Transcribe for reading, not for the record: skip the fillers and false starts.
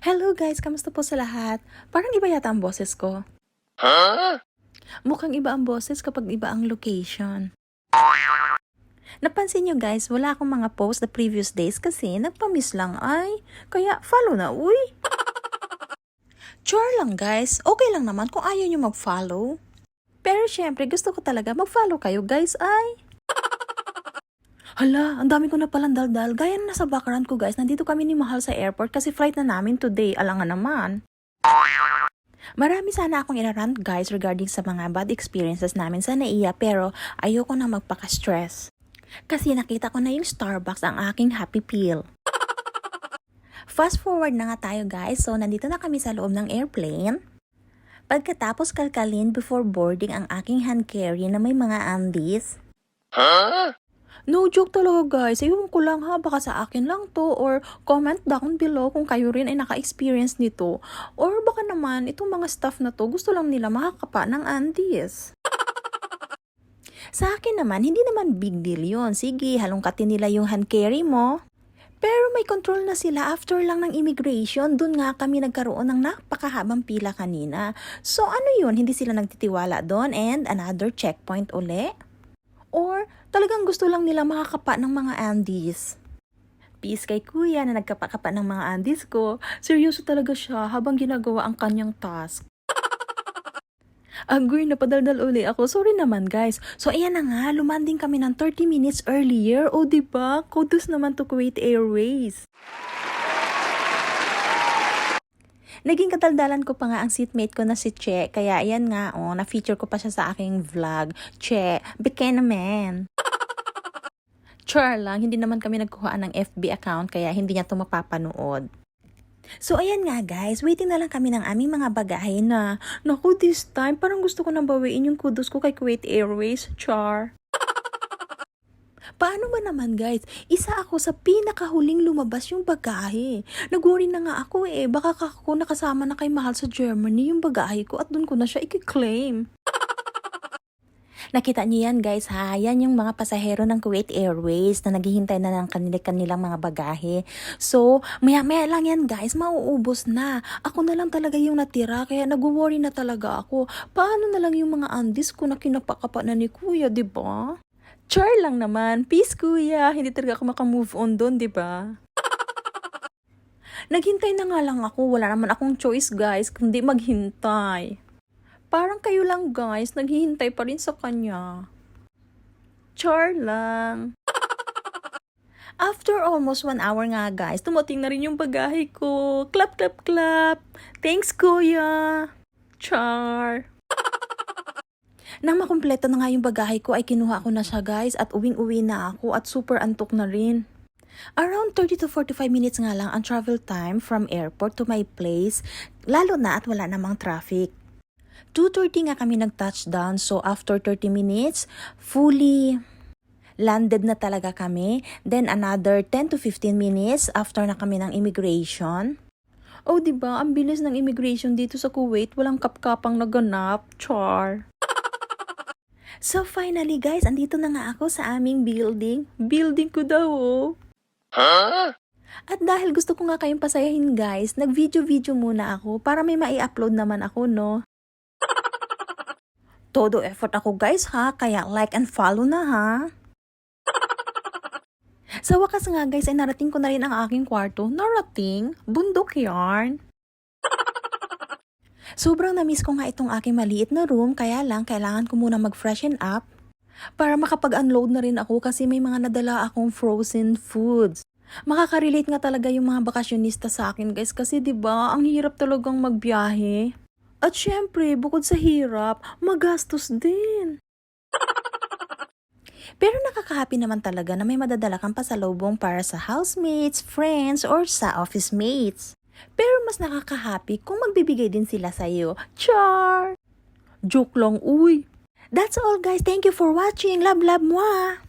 Hello guys, kamusta po sa lahat? Parang iba yata ang boses ko. Mukhang iba ang boses kapag iba ang location. Napansin nyo guys, wala akong mga post the previous days kasi nagpa-miss lang ay. Kaya follow na, uy! Sure lang guys, okay lang naman kung ayaw nyo mag-follow. Pero syempre, gusto ko talaga mag-follow kayo guys ay. Hala, ang dami ko na palang daldal. Gaya na nasa background ko guys, nandito kami ni Mahal sa airport kasi flight na namin today. Alangan naman. Marami sana akong irarant guys regarding sa mga bad experiences namin sa NAIA pero ayoko na magpaka-stress. Kasi nakita ko na yung Starbucks ang aking happy pill. Fast forward na nga tayo guys, so nandito na kami sa loob ng airplane. Pagkatapos kalkalin before boarding ang aking hand carry na may mga undies. No joke talaga guys, ewan ko lang ha, baka sa akin lang to or comment down below kung kayo rin ay naka-experience nito. Or baka naman itong mga staff na to gusto lang nila makakapa ng undies. Sa akin naman, hindi naman big deal yun. Sige, halongkatin nila yung hand carry mo. Pero may control na sila after lang ng immigration. Doon nga kami nagkaroon ng napakahabang pila kanina. So ano yun, hindi sila nagtitiwala doon and another checkpoint uli? Or talagang gusto lang nila makakapa ng mga undies? Peace kay kuya na nagkapa-kapa ng mga undies ko. Seryoso talaga siya habang ginagawa ang kanyang task. Agoy, napadaldal uli ako. Sorry naman guys. So ayan na nga, lumanding kami ng 30 minutes earlier. O diba? Kudos naman to Kuwait Airways. Naging kataldalan ko pa nga ang seatmate ko na si Che. Kaya ayan nga, na-feature ko pa siya sa aking vlog. Che, bigay naman. Char lang, hindi naman kami nagkuhaan ng FB account kaya hindi niya ito mapapanood. So ayan nga guys, waiting na lang kami ng aming mga bagahe na, naku this time, parang gusto ko nang bawiin yung kudos ko kay Kuwait Airways, char. Paano ba naman guys, isa ako sa pinakahuling lumabas yung bagahe. Nag-worry na nga ako baka ako nakasama na kay Mahal sa Germany yung bagahe ko at doon ko na siya i-claim. Nakita niyo yan guys ha, yan yung mga pasahero ng Kuwait Airways na naghihintay na ng kanilang mga bagahe. So, maya-maya lang yan guys, mauubos na. Ako na lang talaga yung natira, kaya nag-worry na talaga ako. Paano na lang yung mga undies ko na kinapakapa na ni kuya, diba? Char lang naman, peace kuya, hindi talaga ako makamove on doon, diba? Naghintay na nga lang ako, wala naman akong choice guys, kundi maghintay. Parang kayo lang guys, naghihintay pa rin sa kanya. Char lang. After almost 1 hour nga guys, tumating na rin yung bagahe ko. Clap, clap, clap. Thanks kuya. Char. Nang makumpleto na nga yung bagahe ko ay kinuha ko na siya guys at uwing-uwi na ako at super antok na rin. Around 30 to 45 minutes nga lang ang travel time from airport to my place, lalo na at wala namang traffic. 2:30 nga kami nag-touchdown, so after 30 minutes, fully landed na talaga kami. Then another 10 to 15 minutes after na kami ng immigration. Oh, diba? Ang bilis ng immigration dito sa Kuwait, walang kapkapang naganap. Char! So finally guys, andito na nga ako sa aming building. Building ko daw At dahil gusto ko nga kayong pasayahin guys, nag-video muna ako para may mai-upload naman ako, no? Todo effort ako guys ha, kaya like and follow na ha. Sa wakas nga guys ay narating ko na rin ang aking kwarto. Narating? Bundok yarn. Sobrang na-miss ko nga itong aking maliit na room, kaya lang kailangan ko muna mag-freshen up para makapag-unload na rin ako kasi may mga nadala akong frozen foods. Makaka-relate nga talaga yung mga bakasyonista sa akin guys kasi 'di ba, ang hirap talagang magbiyahe. At syempre, bukod sa hirap, magastos din. Pero nakaka-happy naman talaga na may madadala kang pasalubong para sa housemates, friends, or sa office mates. Pero mas nakaka-happy kung magbibigay din sila sa'yo. Char! Joke lang, uy. That's all guys. Thank you for watching. Love, love, mwah!